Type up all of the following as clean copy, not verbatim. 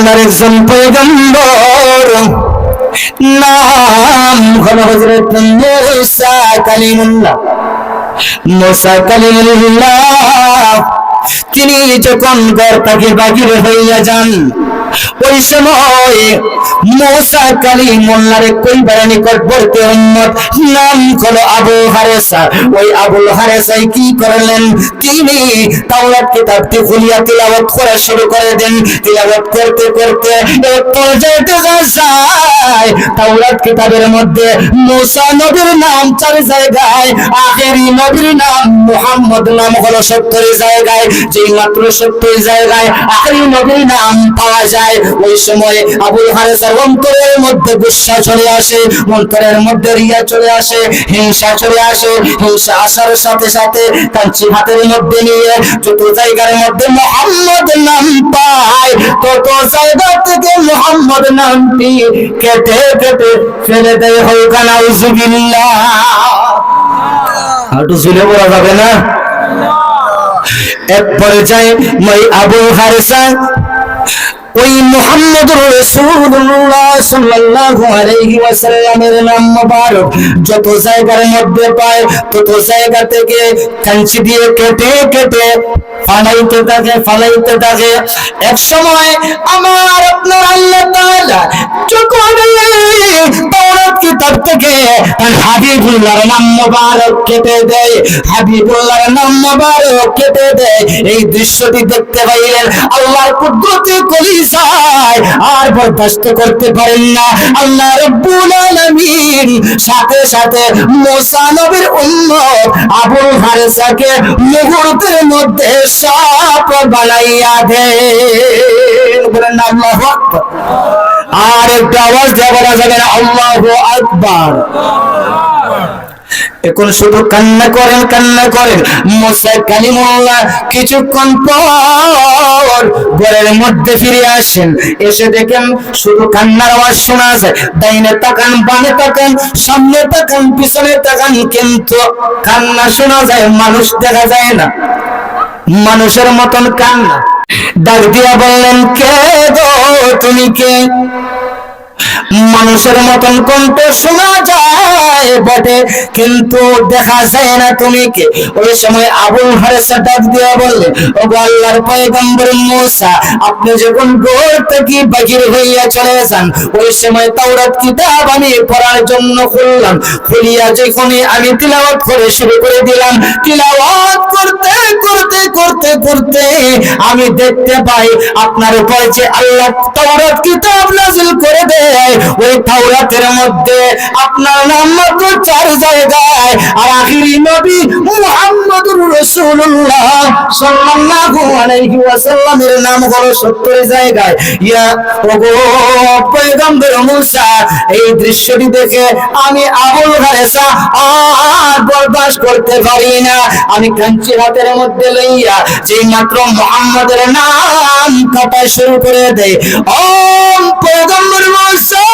আল্লাহর একজন পয়গম্বর নাম হলো হযরত মুসা কালিমুল্লাহ। মুসা কালিমুল্লাহ তিনি যখন ঘর থেকে বাহির হইয়া যান, ওই সময় মুসা কালিমুল্লাহর কইবার নিকটবর্তী উম্মত নাম হলো আবু হারেসা। ওই আবুল হারেসাই কি করলেন, তিনি তাওরাত কিতাবটি খুলিয়া তিলাওয়াত করা শুরু করে দেন। তিলাওয়াত করতে করতে এক পর্যায়ে দেখা যায় তাওরাত কিতাবের মধ্যে মুসা নবীর নাম 4 জায়গায়, আখেরি নবীর নাম মুহাম্মদ নাম হলো 70 জায়গায়। যেই মাত্র 70 জায়গায় আখেরি নবীর নাম পাওয়া যায়, ওই সময় আবুল হারেসার অন্তরের মধ্যে গুসা চলে আসে, অন্তরের মধ্যে রিয়া চলে আসে, হিংসা চলে আসে। হিংসা আসার সাথে সাথে কাঞ্চি হাতের মধ্যে নিয়ে যত জায়গার মধ্যে মুহাম্মদ নাম পায়, তত জায়গা থেকে মুহাম্মদ নামটি কেটে কেটে ফেলে দেয়। হোক নাউজুবিল্লাহ। হাঁটু ঝুলে পড়া যাবে না। এক পর্যায়ে মই আবু হারেসা ওই মুহাম্মদুর রাসূলুল্লাহ সাল্লাল্লাহু আলাইহি ওয়াসাল্লামের নাম মোবারক যত জায়গার মধ্যে পায়, তত জায়গা থেকে কাঁচি দিয়ে কেটে কেটে ফালাইতে থাকে। এক সময় আমার আপনার আল্লাহ তাআলা যখন তাওরাত কিতাব থেকে হাবিবুল্লাহর নাম মোবারক কেটে দেয়, হাবিবুল্লাহর নাম মোবারক কেটে দেয়, এই দৃশ্যটি দেখতে পাইলেন আল্লাহর কুদরতে কলিজায় আর বরদাস্ত করতে পারেন না। আল্লাহ রাব্বুল আলামিন সাথে সাথে মুসা নবীর উম্মত আবু হারেসাকে মুহূর্তের মধ্যে সাপ বানাইয়া দেন। বলেন আল্লাহু আকবার। আর একটা আওয়াজ দেওয়া বলা যাবে না, আল্লাহু আকবার। এখন শুধু কান্না করেন। মুসা কালিমুল্লাহ কিছুক্ষণ পর ঘরের মধ্যে ফিরে আসেন, এসে দেখেন শুধু কান্নার আওয়াজ শোনা যায়। ডাইনে তাকান, বামে তাকান, সামনে তাকান, পিছনে তাকান, কিন্তু কান্না শোনা যায়, মানুষ দেখা যায় না। মানুষের মতন কান্না। ডাক দিয়া বললেন, কে গো তুমি কে? মানুষের মতন কণ্ঠ শোনা যায় বটে, কিন্তু দেখা যায় না তুমি কে। ওই সময় আবুল হারেসা ডাক দিয়ে বললেন, ওগো আল্লাহর পয়গম্বর মুসা, আপনি যখন ঘর থেকে বাহির হইয়া চলে যান, ওই সময় তাওরাত কিতাব আমি পড়ার জন্য খুললাম। খুলিয়া যখনই আমি তিলাওয়াত করে শুরু করে দিলাম, তিলাওয়াত করতে করতে করতে করতে আমি দেখতে পাই আপনার উপর যে আল্লাহ তাওরাত কিতাব নাযিল করে দেয়, ওই তাওরাতের মধ্যে আপনার নাম মাত্র 4 জায়গায়, আর আখিরি নবী মুহাম্মদুর রাসূলুল্লাহ সাল্লাল্লাহু আলাইহি ওয়াসাল্লামের নাম হলো 70 জায়গায়। ইয়া ওগো পয়গম্বর মুসা, এই দৃশ্যটি দেখে আমি আবুল হারেসা আর বরদাস্ত করতে পারি না। আমি কাঞ্চি হাতের মধ্যে লইয়া যেই মাত্র মুহাম্মদের নাম কাটা শুরু করে দেয়, ও পয়গম্বর মুসা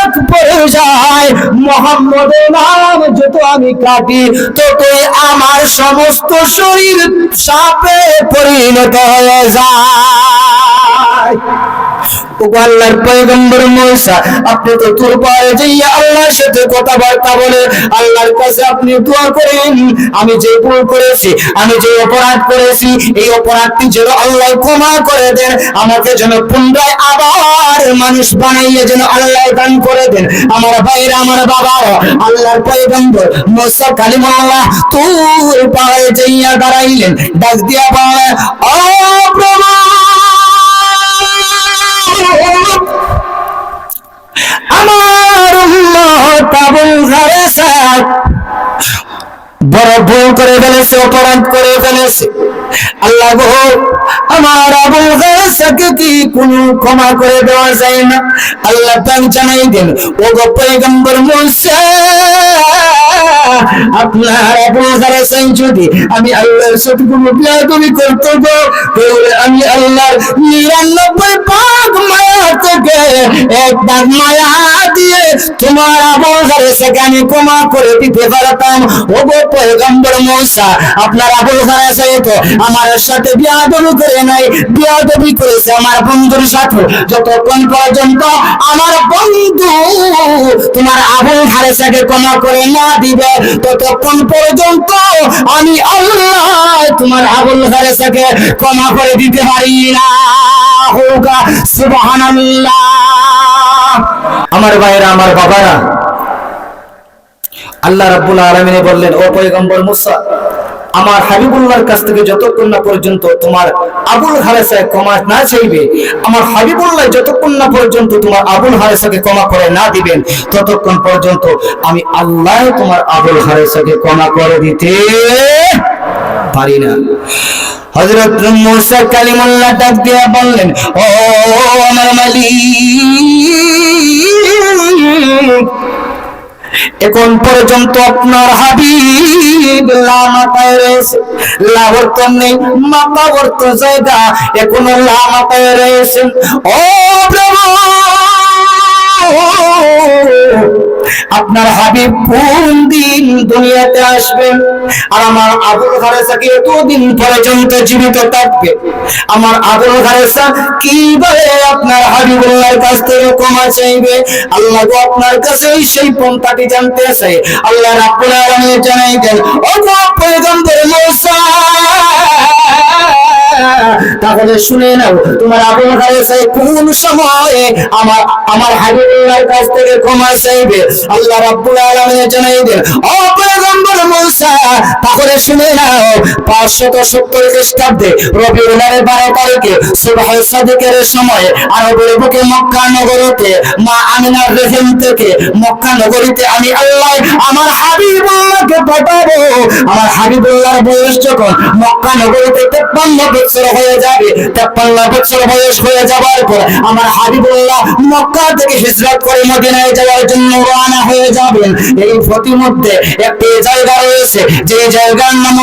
এক পর্যায়ে মুহাম্মদের নাম যত আমি কাটি, ততই আমার সমস্ত শরীর সাপে পরিণত হয়ে যায়। আল্লাহর পয়গম্বর মুসা, আপনি তো তোর পায়ে যাইয়া আল্লাহর সাথে কথাবার্তা বলে আল্লাহর কাছে আপনি দোয়া করেন, আমি যে ভুল করেছি, আমি যে অপরাধ করেছি, এই অপরাধটি যেন আল্লাহ ক্ষমা করে দেন, আমাকে যেন পুনরায় আবার মানুষ বানাইয়ে যেন আল্লাহ দান করে দেন। আমার ভাইরা, আমার বাবা, আল্লাহর পয়গম্বর মুসা কালিমুল্লাহ তোর পায়ে যাইয়া দাঁড়াইলেন, ডাক দিয়া বলে, ও প্রভু, আমার উম্মত আবুল হারেসা বড় ভুল করে ফেলেছে, অপরাধ করে ফেলেছে। আল্লাহ গো, আমার আবুল হারেসাকে কি কোনো ক্ষমা করে দেওয়া যায় না? আল্লাহ পাক জানাই দেন, ও গো পয়গম্বর মুসা, আপনার আবুল হারেসা যদি আমি আল্লাহর সাথে কোনো বেয়াদবি করতো গো, তাহলে আমি আল্লাহর 99 পাক মায়া থেকে করে একটা মায়া দিয়ে তোমার আবুল হারেসাকে আমি ক্ষমা করে দিতে পারতাম। ও গো পয়গম্বর মূসা, আপনার আবুল হারেসা তো আমার সাথে বিয়াদবি করে নাই, বিয়াদবি করেছে আমার বন্ধুর সাথে। যতক্ষণ পর্যন্ত আমার বন্ধু তোমার আবুল হারেসাকে ক্ষমা করে না দিবে, ততক্ষণ পর্যন্ত আমি আল্লাহ তোমার আবুল হারেসাকে ক্ষমা করে দিতে পারি না। হোগা সুবহানাল্লাহ। আমার ভাইরা, আমার বাবারা, আল্লাহ রাব্বুল আলামিন বললেন, ও পয়গম্বর মুসা, আমার হাবিবুল্লাহর কাছ থেকে যতক্ষণ না পর্যন্ত তোমার আবুল হারেসা ক্ষমা না চাইবে, আমার হাবিবুল্লাহ যতক্ষণ না পর্যন্ত তোমার আবুল হারেসাকে ক্ষমা করে না দিবেন, ততক্ষণ পর্যন্ত আমি আল্লাহ তোমার আবুল হারেসাকে ক্ষমা করে দিতে পারি না। হযরত মুসা কালিমুল্লাহ ডাক দিয়ে বললেন, ও আমার মালিক, এখন পর্যন্ত আপনার হাবিব লামাতায় রয়েছে, লাবর্ত নেই, মাতাবর্ত জায়গা এখনো লামাতায় রয়েছে। ও প্রভু, আপনার হাবিব কোন দিন দুনিয়াতে আসবেন আর আমার আবুল হারেসাকে এতদিন পর্যন্ত জীবিত থাকবে? আমার আবুল হারেসা কিভাবে আপনার হাবিবুল্লাহর কাছ থেকে ক্ষমা চাইবে? আল্লাহ তো আপনার কাছে সেই পন্থাটি জানতে চাই। আল্লাহ রাব্বুল আলামিন জানাই দেন, ও পয়গম্বর মূসা, তাহলে শুনে নাও, তোমার আবুল হারেসা কোন সময়ে আমার হাবিবুল্লাহর কাছ থেকে ক্ষমা চাইবে? আল্লাহ রাব্বুল আলামিন জানাই দেন, ও পয়গম্বর মূসা, তাহলে শুনে নাও, 570 খ্রিস্টাব্দে রবিউল আউয়ালের 12 তারিখে সুবহে সাদিকের সময় আরবের বুকে মক্কা নগরীতে মা আমিনার রেহেম থেকে মক্কা নগরীতে আমি আল্লাহ আমার হাবিবুল্লাহকে পাঠাবো। আমার হাবিবুল্লাহর বয়স যখন মক্কা নগরীতে 53 বছর হয়ে যাবে, 53 বছর বয়স হয়ে যাবার পর আমার হাবিবুল্লাহ মক্কা থেকে হিজরত করে মদিনায় যাওয়ার জন্য রওনা হয়ে যাবেন। এই পথিমধ্যে একটি জায়গা রয়েছে, যে জায়গার নাম